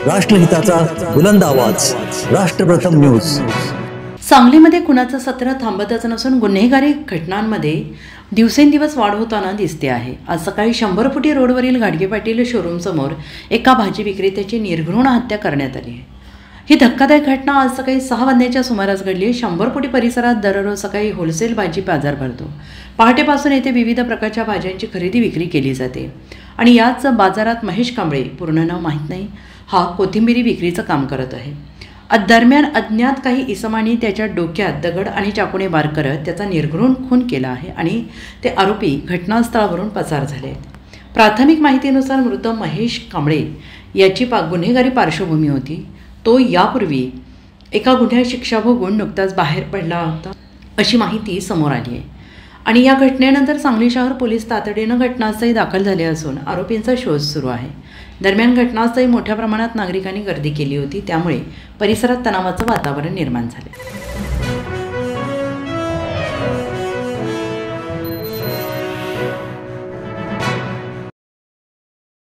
राष्ट्रहिताचा बुलंद आवाज, राष्ट्रप्रथम न्यूज। सांगलीमध्ये खुनाचं सत्र थांबतच नसून गुन्हेगारी घटनांमध्ये दिवसेंदिवस वाढ होताना दिसते आहे। आज सकाळी 100 फुटी रोडवरील घाटगे पाटील शोरूम समोर एका भाजी विक्रेत्याची निर्घृण हत्या करण्यात आली आहे। ही धक्कादायक घटना आज सकाळी 6 वाजण्याच्या सुमारास घडली। 100 फुटी परिसरात दररोज सकाळी होलसेल भाजी बाजार भरतो। पहाटेपासून येथे विविध प्रकारच्या भाज्यांची खरेदी विक्री केली जाते आणि याच बाजारात महेश कांबळे, पूर्ण नाव माहीत नाही, हा कोथिंबिरी विक्रीचं काम करत आहे। दरम्यान अज्ञात काही इसमांनी त्याच्या डोक्यात दगड आणि चाकूने वार करत त्याचा निर्घृण खून केला आहे आणि ते आरोपी घटनास्थळावरून पसार झाले आहेत। प्राथमिक माहितीनुसार मृत महेश कांबळे याची गुन्हेगारी पार्श्वभूमी होती। तो यापूर्वी एका गुन्ह्यात शिक्षा भोगून नुकताच बाहेर पडला होता अशी माहिती समोर आली आहे आणि या घटनेनंतर सांगली शहर पोलीस तातडीनं घटनास्थळी दाखल झाले असून आरोपींचा शोध सुरू आहे। दरम्यान घटनास्थळी मोठ्या प्रमाणात नागरिकांनी गर्दी केली होती, त्यामुळे परिसरात तणावाचं वातावरण निर्माण झाले।